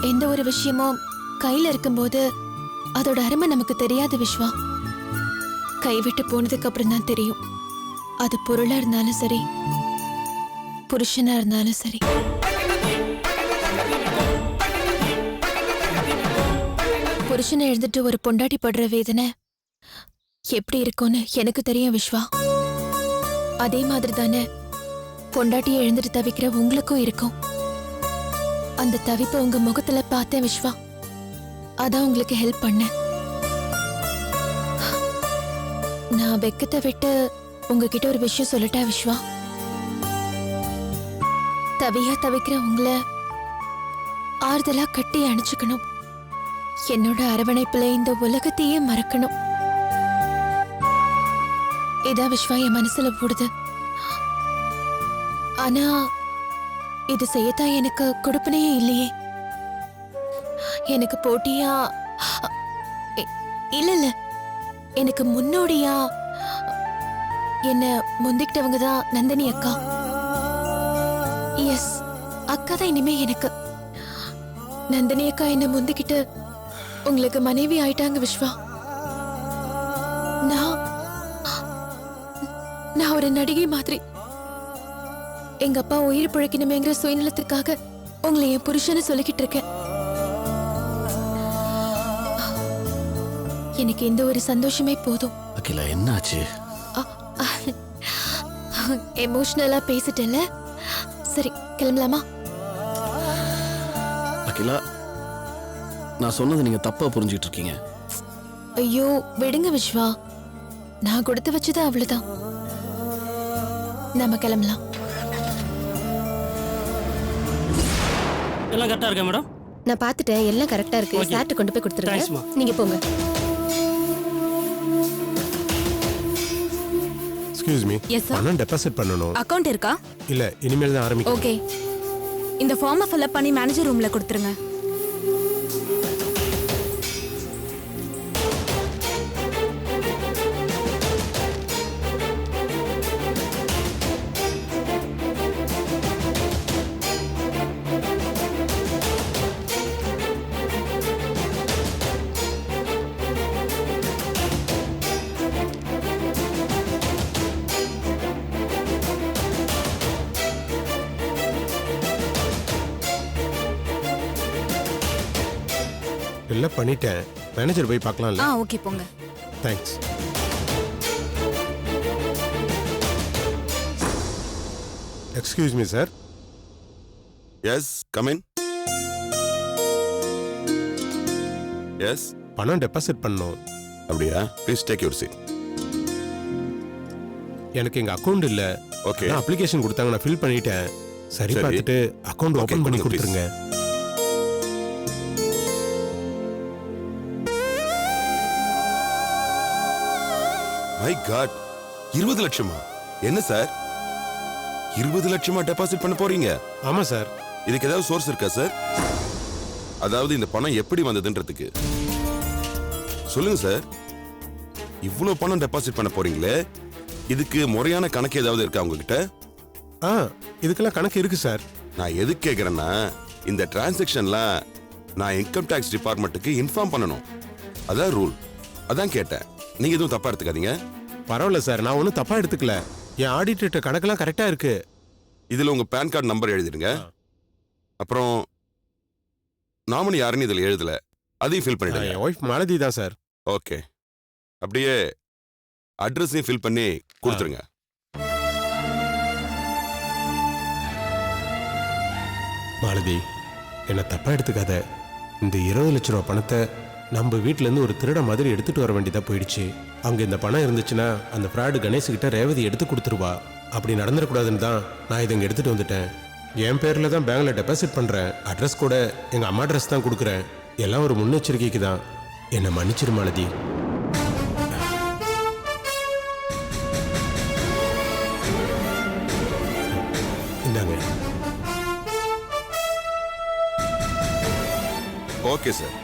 எந்த ஒரு விஷயமும் கையில இருக்கும்போது அதோட அருமை நமக்கு தெரியாது விஸ்வா. கைவிட்டு போனதுக்கு அப்புறம் தான் தெரியும். அது பொருளா இருந்தாலும் சரி, புருஷனா இருந்தாலும் சரி. புருஷனை எழுந்துட்டு ஒரு பொண்டாட்டி படுற வேதனை எப்படி இருக்கும்னு எனக்கு தெரியும் விஸ்வா. அதே மாதிரி தானே பொண்டாட்டியை எழுந்துட்டு தவிக்கிற உங்களுக்கும் இருக்கும். அந்த தவிப்பை உங்க முகத்துல பார்த்தேன் விஸ்வா. அதான் உங்களுக்கு ஹெல்ப் பண்ணேன். நான் வெக்கத்தை விட்டு உங்ககிட்ட ஒரு விஷயம் சொல்லட்டா விஸ்வா? தவியா தவிக்கிற உங்களை ஆறுதலா கட்டி அணைச்சுக்கணும். என்னோட அரவணைப்புல இந்த உலகத்தையே மறக்கணும். இதான் விஸ்வா என் மனசுல போடுது. ஆனா இது செய்யத்தான் எனக்கு கொடுப்பனையே இல்லையே. எனக்கு போட்டியா இல்ல, எனக்கு முன்னோடியா என்ன முந்திக்கிட்டவங்க தான் நந்தினி அக்கா. எஸ், அக்கா தான் இனிமே எனக்கு. நந்தினி அக்கா என்ன முந்திக்கிட்டு உங்களுக்கு மனைவி ஆயிட்டாங்க விஸ்வா. நான் ஒரு நடிகை மாதிரி எங்க அப்பா உயிர் பிழைக்கணுமேங்கிற சுயநலத்துக்காக உங்களை என் புருஷன்னு சொல்லிக்கிட்டு இருக்கேன். எனக்கு எந்த ஒரு சந்தோஷமே போதும். அகிலா, என்னாச்சு? எமோஷனலா பேசிட்டேன்ல. சரி, கிளம்பலாமா? அகிலா, நான் சொன்னதை நீங்க தப்பா புரிஞ்சுட்டு இருக்கீங்க. ஐயோ விடுங்க விஸ்வா. நான் கொடுத்து வச்சது அவ்வளவுதான். நம்ம கிளம்பலாம். எல்லாம் கரெக்டா இருக்கா மேடம்? நான் பார்த்துட்டேன், எல்லாம் கரெக்டா இருக்கு. சார்ட்ட கொண்டு போய் கொடுத்துருங்க. நீங்க போங்க. எக்ஸ்கியூஸ் மீ, பணம் டெபாசிட் பண்ணனும். அக்கவுண்ட் இருக்கா? இல்ல, இனிமேல் தான் ஆரம்பிக்கணும். ஓகே, இந்த ஃபார்மை ஃபில் அப் பண்ணி மேனேஜர் ரூம்ல கொடுத்துருங்க. எல்லாம் பண்ணிட்டேன். மேனேஜர் போய் பார்க்கலாம்ல? ஓகே, போங்க. Thanks. Excuse me sir. Yes, come in. Yes, பணம் டெபாசிட் பண்ணனும். அப்படியா? Please take your seat. எனக்கு எங்க அக்கவுண்ட் இல்ல. ஓகே, அப்ளிகேஷன் கொடுத்தாங்க, நான் ஃபில் பண்ணிட்டேன். சரி, பார்த்துட்டு அக்கவுண்ட் ஓபன் பண்ணி கொடுத்துருங்க. மை காட், 20 லட்சமா? என்ன சார், 20 லட்சமா டெபாசிட் பண்ண போறீங்க? ஆமா சார். இதுக்கு ஏதாவது சோர்ஸ் இருக்கா சார்? அதாவது இந்த பணம் எப்படி வந்ததுன்றதுக்கு சொல்லுங்க சார். இவ்வளவு பணம் டெபாசிட் பண்ண போறீங்களே, இதுக்கு முறையான கணக்கு ஏதாவது இருக்கா உங்ககிட்ட? இதுக்கெல்லாம் கணக்கு இருக்கு சார். நான் எதுக்கு கேக்குறேன்னா, இந்த டிரான்சாக்ஷன்லாம் நான் இன்கம் டாக்ஸ் டிபார்ட்மெண்ட்டுக்கு இன்ஃபார்ம் பண்ணணும். அதான் ரூல். அதான் கேட்டேன். நீங்க எதுவும் தப்பா எடுத்துக்காதீங்க. பரவாயில்ல சார், நான் ஒன்றும் தப்பா எடுத்துக்கல. என் ஆடிட்டர் கணக்கெல்லாம் கரெக்டா இருக்கு. இதுல உங்க பேன் கார்டு நம்பர் எழுதிடுங்க. அப்புறம் நாமினி யாருன்னு இதுல எழுதல, அதையும் ஃபில் பண்ணிடுங்க. என் ஒய்ஃப் மாலதி தான் சார். ஓகே, அப்படியே அட்ரஸையும் ஃபில் பண்ணி கொடுத்துருங்க. மாலதி, என்ன தப்பா எடுத்துக்காத. இந்த 20 லட்ச ரூபா பணத்தை நம்ம வீட்டுல இருந்து ஒரு திருட மாதிரி எடுத்துட்டு வர வேண்டியதா போயிடுச்சு. அங்க இந்த பணம் இருந்துச்சுன்னா அந்த ஃப்ராடு கணேஷ் கிட்ட ரேவதி எடுத்து கொடுத்துருவா. அப்படி நடந்துடக்கூடாதுன்னு தான் நான் இதை இங்க எடுத்துட்டு வந்துட்டேன். என் பேர்ல தான் பேங்க்ல டெபாசிட் பண்றேன். அட்ரஸ் கூட எங்க அம்மா அட்ரஸ் தான் கொடுக்குறேன். எல்லாம் ஒரு முன்னெச்சரிக்கைக்கு தான். என்னை மன்னிச்சிரு மாலதி. இந்தாங்க. ஓகே சார்,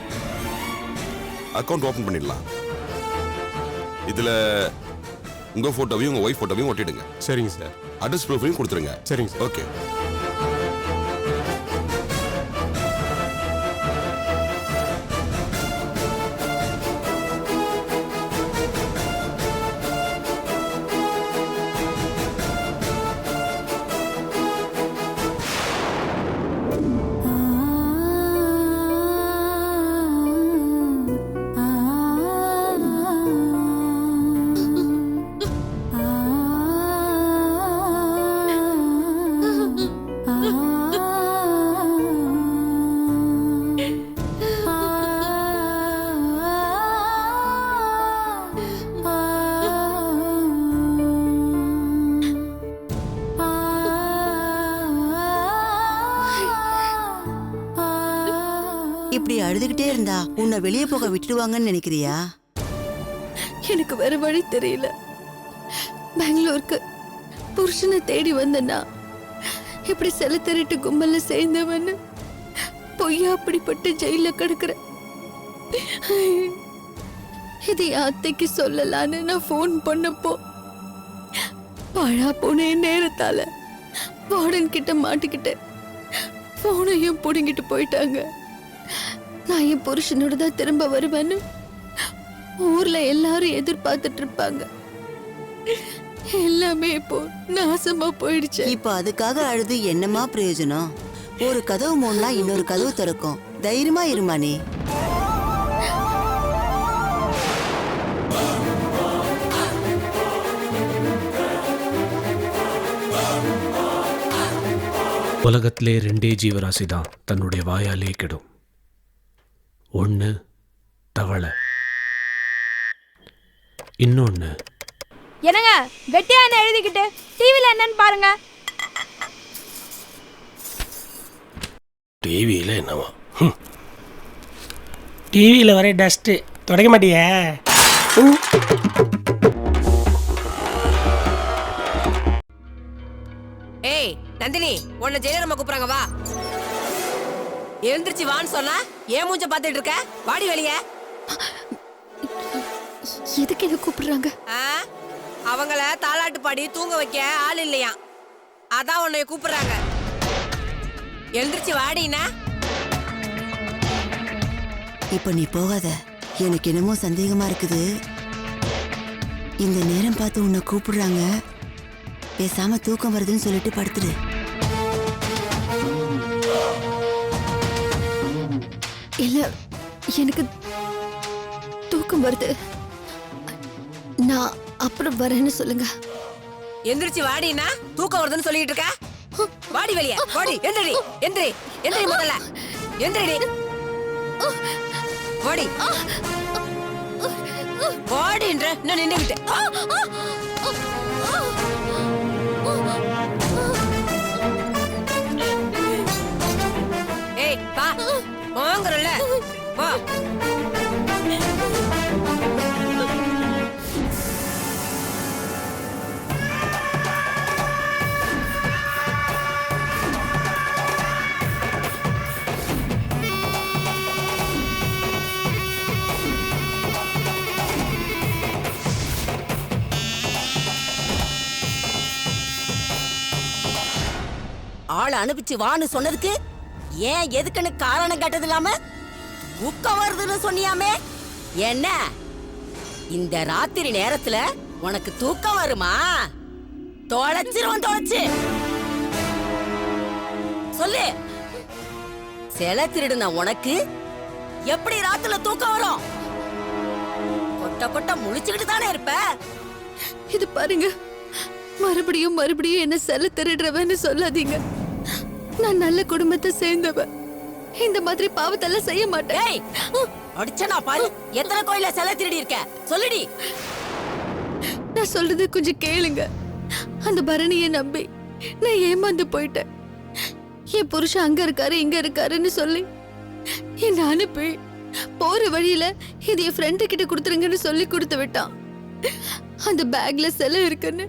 அக்கவுண்ட் ஓபன் பண்ணிடலாம். இதுல உங்க போட்டோவையும் உங்க ஒய்ஃப் போட்டோவையும் ஒட்டிடுங்க. சரிங்க சார். அட்ரஸ் ப்ரூஃபையும் கொடுத்துருங்க. சரிங்க சார். ஓகே. இப்படி அழுதுகிட்டே இருந்தா உன்னை வெளியே போக விட்டுடுவாங்கன்னு நினைக்கிறியா? எனக்கு வேற வழி தெரியல. பெங்களூருக்கு புருஷனை தேடி வந்தனா இப்படி செல திருட்டு கும்பல்ல சேர்ந்தவன்னு பொய்யா அப்படிப்பட்டு ஜெயில கிடக்குற. இது என் அத்தைக்கு சொல்லலான்னு நான் போன் பண்ணப்போ பழா போன நேரத்தால வார்டன் கிட்ட மாட்டிக்கிட்டு போனையும் புடுங்கிட்டு போயிட்டாங்க. நான் என் புருஷனோட தான் திரும்ப வருவேன்னு ஊர்ல எல்லாரும் எதிர்பார்த்துட்டு இருப்பாங்க. எல்லாமே இப்போ நாசமா போயிடுச்சு. இப்ப அதுக்காக அழுது என்னமா பிரயோஜனம்? ஒரு கதவு மூடனா இன்னொரு கதவு திறக்கும். தைரியமா இருமா நீ. உலகத்திலே 2 ஜீவராசி தான் தன்னுடைய வாயாலே கெடும். ஒன்று தவளை, இன்னொன்று என்னங்க வெட்டியா என்ன எழுதிக்கிட்டு டிவில என்னன்னு பாருங்க. டிவியில் என்னவா? டிவியில் வர டஸ்ட்டு தொடக்க மாட்டியே. ஏய் நந்தினி, உன்னை ஜெயலலிதா கூப்பிடுறாங்க, வா. எழுந்திருச்சு வான்னு சொன்னா ஏன் மூஞ்ச பாத்துட்டு இருக்க? வாடி வெளியே. எதுக்கு என்ன கூப்பிடுறாங்க? அவங்கள தாலாட்டு பாடி தூங்க வைக்க ஆள் இல்லையா, அதான் உன்னை கூப்பிடுறாங்க. எழுந்திருச்சு வாடினா. இப்ப நீ போகாத. எனக்கு என்னமோ சந்தேகமா இருக்குது. இந்த நேரம் பார்த்து உன்னை கூப்பிடுறாங்க. பேசாம தூக்கம் வருதுன்னு சொல்லிட்டு படுத்துடு. இல்ல, எனக்கு தூக்கம் வருது. நான் அப்புறம் வரேன்னு சொல்லுங்க. எந்திரிச்சு வாடினா தூக்கம் வருதுன்னு சொல்லிட்டு இருக்க. வாடி வெளியே, வாடி. எந்திரி எந்திரி எந்திரி, முதல்ல எந்திரி. வாடி வாடின்ற நான் நின்னுகிட்டு. ஏய் வா, வாங்கறல வா. ஆளை அனுப்பிச்சு வான்னு சொன்னதுக்கு ஏன் எதுக்குன்னு காரணம் கேட்டது இல்லாம தூக்கம் வருதுன்னு சொன்னியாமே. என்ன இந்த ராத்திரி நேரத்துல உனக்கு தூக்கம் வருமா? தொலைச்சிருவன், தொலைச்சு சொல்லு. சில திருடுன உனக்கு எப்படி ராத்துல தூக்கம் வரும்? கொட்ட கொட்ட முழிச்சுக்கிட்டு தானே இருப்ப. இது பாருங்க, மறுபடியும் மறுபடியும் என்ன செல்ல திருடுறவன்னு சொல்லாதீங்க. நான் நல்ல குடும்பத்தை சேர்ந்தவ. இந்த மாதிரி பாவத்தெல்லாம் செய்ய மாட்டேன். அடிச்சனா பாரு, எத்தனை கோயில செல்ல திருடி இருக்க சொல்லுடி. நான் சொல்றது கொஞ்சம் கேளுங்க. அந்த பரணியை நம்பி நான் ஏமாந்து போயிட்டேன். என் புருஷன் அங்க இருக்காரு இங்க இருக்காருன்னு சொல்லி என்ன அனுப்பி போற வழியில இது என் ஃப்ரெண்டு கிட்ட கொடுத்துருங்கன்னு சொல்லி கொடுத்து விட்டான். அந்த பேக்ல செல்ல இருக்குன்னு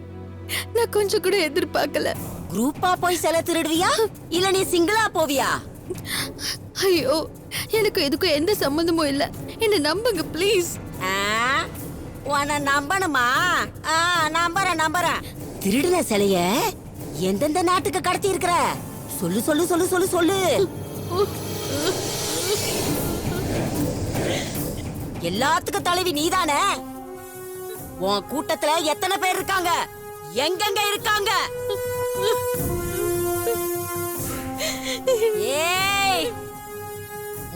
நான் கொஞ்சம் கூட எதிர்பார்க்கல. குரூப்பா போய் செல்ல திருடுவியா இல்ல நீ சிங்கிளா போவியா? ஐயோ, எனக்கு எதுக்கும் எந்த சம்பந்தமும் இல்ல. என்ன நம்புங்க ப்ளீஸ். உன்னை நம்பணுமா? நம்புறேன். திருடின சிலைய எந்தெந்த நாட்டுக்கு கடத்தி இருக்கிற? சொல்லு சொல்லு சொல்லு சொல்லு சொல்லு. எல்லாத்துக்கும் தலைவி நீதானே. உன் கூட்டத்துல எத்தனை பேர் இருக்காங்க? எங்கெங்க இருக்காங்க? ஏய்,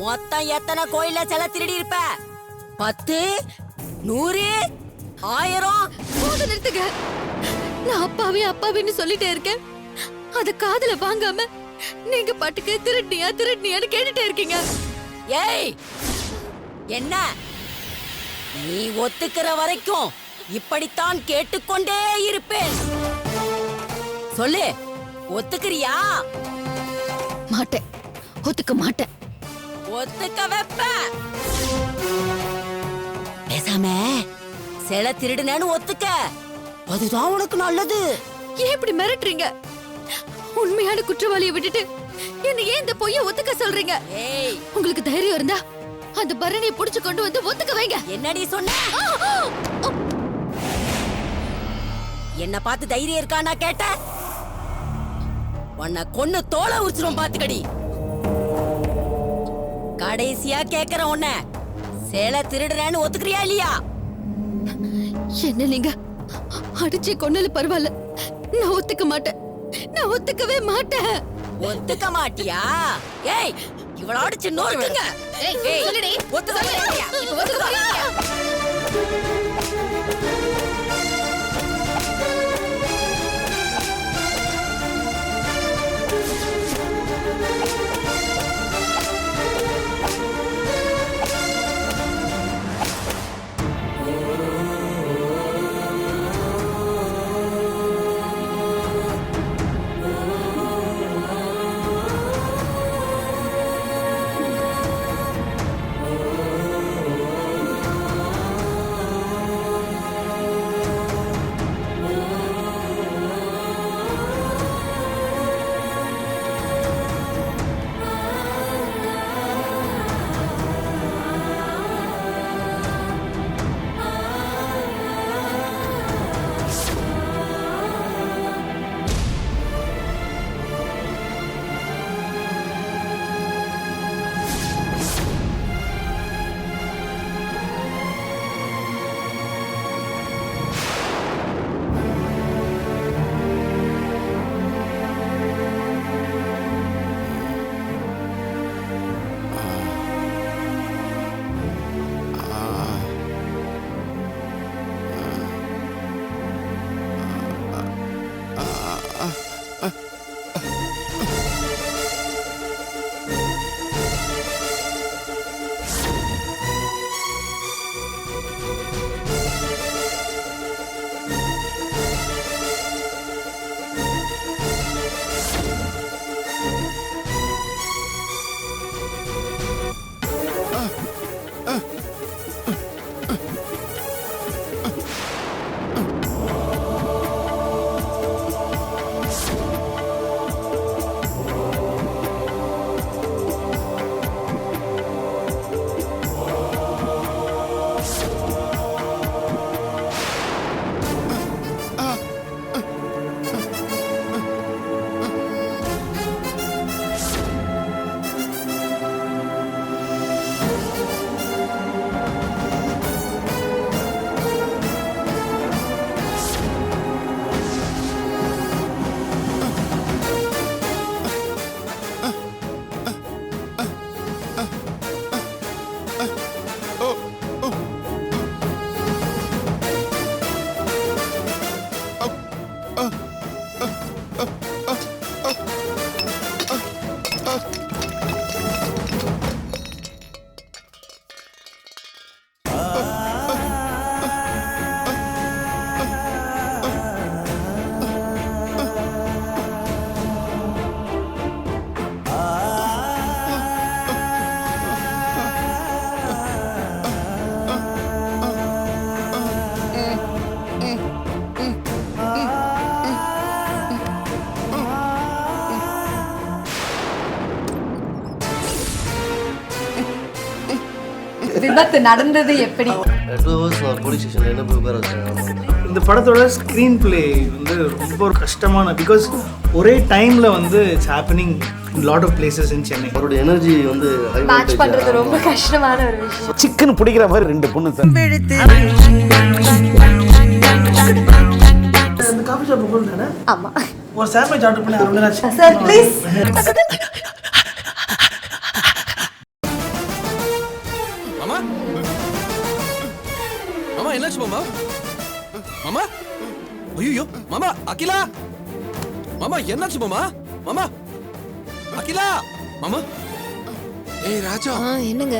மொத்தம் எத்தனை கோயில செல திருடி இருப்ப? 10, 100, 1000? நிறுத்துங்க. நான் அப்பாவின்னு சொல்லிட்டே இருக்கேன். அத காதுல வாங்காம நீங்க பாட்டுக்கு திருடினியான்னு கேட்டுட்டே இருக்கீங்க. ஏய், என்ன நீ ஒத்துக்கிற வரைக்கும் இப்படித்தான் கேட்டுக்கொண்டே இருப்பேன். சொல்லு, ஒத்துக்கிறியா? மாட்டேன், ஒத்துக்க மாட்டேன். ஒத்துக்க வைப்ப. பேசாம சிலை திருடுனேன்னு ஒத்துக்க, அதுதான் உனக்கு நல்லது. ஏன் இப்படி மிரட்டுறீங்க? உண்மையான குற்றவாளியை விட்டுட்டு என்ன ஏன் இந்த பொய்ய ஒத்துக்க சொல்றீங்க? ஏய், உங்களுக்கு தைரியம் இருந்தா அந்த பரணியை புடிச்சு கொண்டு வந்து ஒத்துக்க வைங்க. என்னடி சொன்ன? என்ன பார்த்து தைரியம் இருக்கா நான் கேட்ட? உன்னை கொன்னு தோலை உரிச்சிரும் பாத்துக்கடி. கடைசியா கேக்குற உன்ன, சேலை திருடுறேன்னு ஒத்துக்கிறியா இல்லையா? என்ன நீங்க அடிச்சு கொன்னல பரவாயில்ல, நான் ஒத்துக்க மாட்டேன். நான் ஒத்துக்கவே மாட்டேன். ஒத்துக்க மாட்டியா? ஏய், இவளோட சின்ன ஒத்துங்க. ஏய், சொல்லுடி. ஒத்துக்க மாட்டியா? இப்ப ஒத்துக்க மாட்டியா? விபத்து நடந்தது எப்படி? இந்த படத்தோட ஸ்க்ரீன் பிளே வந்து ரொம்ப ஒரு கஷ்டமான, பிகாஸ் ஒரே டைம்ல வந்து it's happening in lot of places in Chennai. அவரோட எனர்ஜி வந்து மேட்ச் பண்றது ரொம்ப கஷ்டமான ஒரு விஷயம். சிக்கன் பிடிக்கிற மாதிரி ரெண்டு பொண்ணு சார். அந்த காஃபி ஷாப் போகுது தானே? ஆமா. ஒரு சாண்ட்விச் ஆர்டர் பண்ணி அருணராஜ் சார் ப்ளீஸ். மாமா மாமா என்னாச்சு மாமா? மாமா ஐயோ மாமா அகிலா மாமா என்னாச்சு மாமா? மாமா அகிலா மாமா ஏய் ராஜா என்னங்க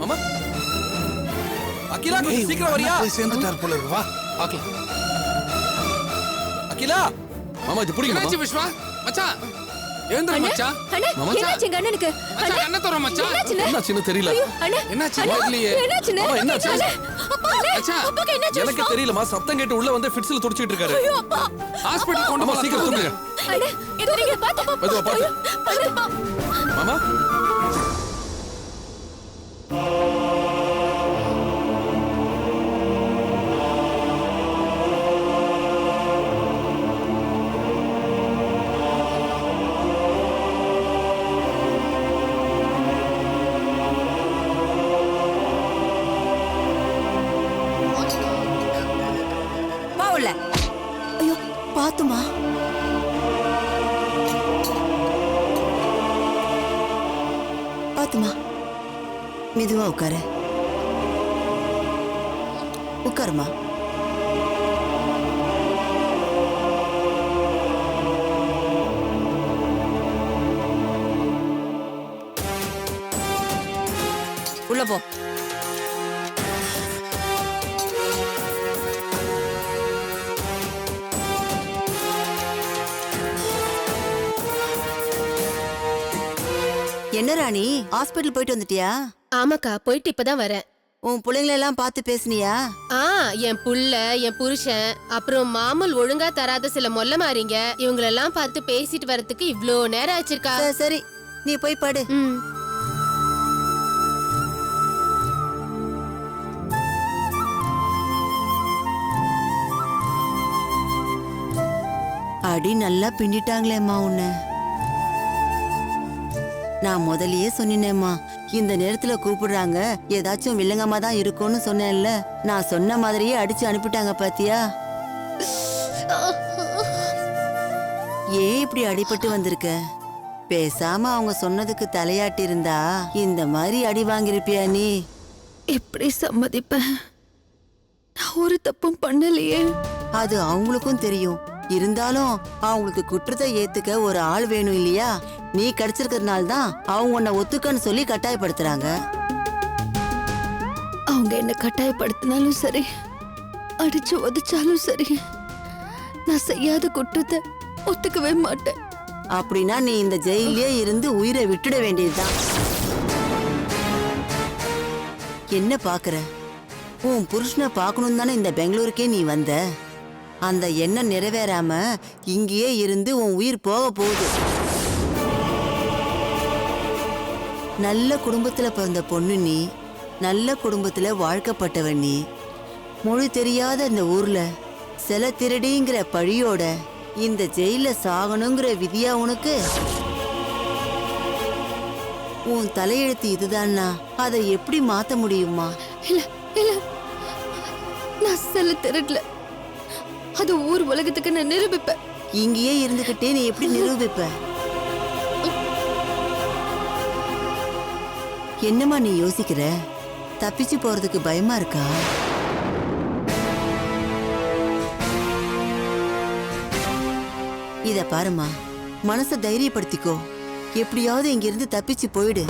மாமா அகிலா கொஞ்சம் சீக்கிரம் வரியா? சேர்ந்துட்டார் போல இருக்கு. வா பார்க்கலாம். அகிலா மாமா இது புடிங்க என்னாச்சு விஸ்வா? மச்சான் ஏந்திர மச்சான். அண்ணா மச்சான். என்னாச்சு எங்க அண்ணனுக்கு மச்சான், கண்ணை திற மச்சான். என்னாச்சுண்ணே? என்னாச்சுன்னு தெரியல. அண்ணா என்னாச்சு? அண்ணா, தெரியலையே. என்னாச்சுண்ணே? அம்மா, என்னாச்சு? அண்ணா, அப்பா, அண்ணா, மச்சான். அப்பாக்கு என்னாச்சு எனக்கு விஷ்வா? தெரியலமா, சத்தம் கேட்டு உள்ள வந்து ஃபிட்ஸ்ல துடிச்சிட்டு இருக்காரு. ஐயோ அப்பா ஹாஸ்பிடல் கொண்டு அம்மா, போலாம். சீக்கிரம் தூக்குங்க. அண்ணா இது நீங்க பாத்து மெதுவா பாத்து. அப்பா மாமா போ உள்ள. ஐயோ பாத்துமா. பாத்துமா, மெதுவா உட்காரு. உட்காருமா. உள்ள போ. என்ன ராணி, ஹாஸ்பிட்டல் போயிட்டு வந்துட்டியா? ஆமாக்கா போயிட்டு இப்பதான் வரேன். உன் பிள்ளைங்களை எல்லாம் பார்த்து பேசுனியா? என் புள்ள, என் புருஷன், அப்புறம் மாமூல் ஒழுங்கா தராத சில மொல்ல மாறிங்க இவங்களெல்லாம் பார்த்து பேசிட்டு வரதுக்கு இவ்ளோ நேரம் ஆச்சிருக்கா. சரி, சரி, நீ போய் படு. ம். அடி நல்லா பின்னிட்டாங்களேம்மா உன்னை. நான் முதல்லயே சொன்னேம்மா, இந்த நேரத்துல கூப்பிடுறாங்க, ஏதாச்சும் வில்லங்கமா தான் இருக்கும்னு சொன்னேன்ல. நான் சொன்ன மாதிரியே அடிச்சு அனுப்பிட்டாங்க பாத்தியா? ஏன் இப்படி அடிபட்டு வந்திருக்க? பேசாம அவங்க சொன்னதுக்கு தலையாட்டி இருந்தா இந்த மாதிரி அடி வாங்கிருப்பியா நீ? எப்படி சம்மதிப்பேன்? நான் ஒரு தப்பும் பண்ணலையே. அது அவங்களுக்கும் தெரியும். இருந்தாலும் அவங்களுக்கு குற்றத்தை ஏத்துக்க ஒரு ஆள் வேணும் இல்லையா? நீ கிடைச்சிருக்கிறதுனால தான் அவங்க உன்னை ஒத்துக்கன்னு சொல்லி கட்டாயப்படுத்துறாங்க. அவங்க என்ன கட்டாயப்படுத்தினாலும் சரி, அடிச்சு உதைச்சாலும் சரி, நான் செய்யாத குற்றத்தை ஒத்துக்கவே மாட்டேன். அப்படின்னா நீ இந்த ஜெயிலே இருந்து உயிரை விட்டுட வேண்டியதுதான். என்ன பாக்குற? உன் புருஷனை பார்க்கணும் தானே இந்த பெங்களூருக்கே நீ வந்த. அந்த எண்ணம் நிறைவேறாம இங்கேயே இருந்து உன் உயிர் போக போகுது. நல்ல குடும்பத்துல பிறந்த பொண்ணு நீ, நல்ல குடும்பத்துல வாழ்க்கப்பட்டவன் நீ. மொழி தெரியாத இந்த ஊர்ல சில திருடிங்கிற பழியோட இந்த ஜெயில சாகணுங்கிற விதியா உனக்கு? உன் தலையெழுத்து இதுதான்னா அதை எப்படி மாத்த முடியுமா? இல்ல இல்ல, நான் சில திருடல. அது ஊர் உலகத்துக்கு நான் நிரூபிப்பேன். இங்கேயே இருந்துகிட்டே நீ எப்படி நிரூபிப்ப? என்னம்மா நீ யோசிக்கிற? தப்பிச்சு போறதுக்கு பயமா இருக்கா? இத பாருமா, மனச தைரியப்படுத்திக்கோ. எப்படியாவது இங்கிருந்து தப்பிச்சு போயிடு.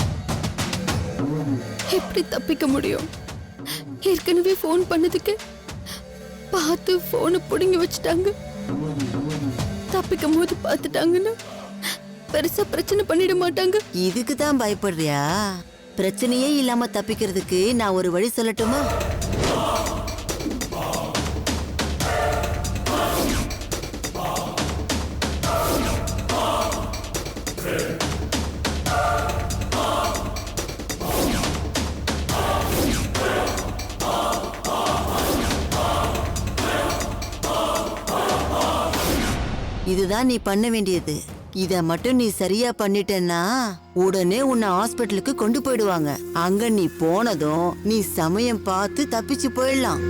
எப்படி தப்பிக்க முடியும்? ஏற்கனவே ஃபோன் பண்ணதுக்கு பார்த்து போனை புடுங்கி வச்சுட்டாங்க. தப்பிக்கும் போது பார்த்துட்டாங்கன்னா பெருசா பிரச்சனை பண்ணிட மாட்டாங்க. இதுக்கு தான் பயப்படுறியா? பிரச்சனையே இல்லாம தப்பிக்கிறதுக்கு நான் ஒரு வழி சொல்லட்டுமா? இதுதான் நீ பண்ண வேண்டியது. இத மட்டும் நீ சரியா பண்ணிட்டேன்னா உடனே உன்னை ஹாஸ்பிட்டலுக்கு கொண்டு போயிடுவாங்க. அங்க நீ போனதும் நீ சமயம் பார்த்து தப்பிச்சு போயிடலாம்.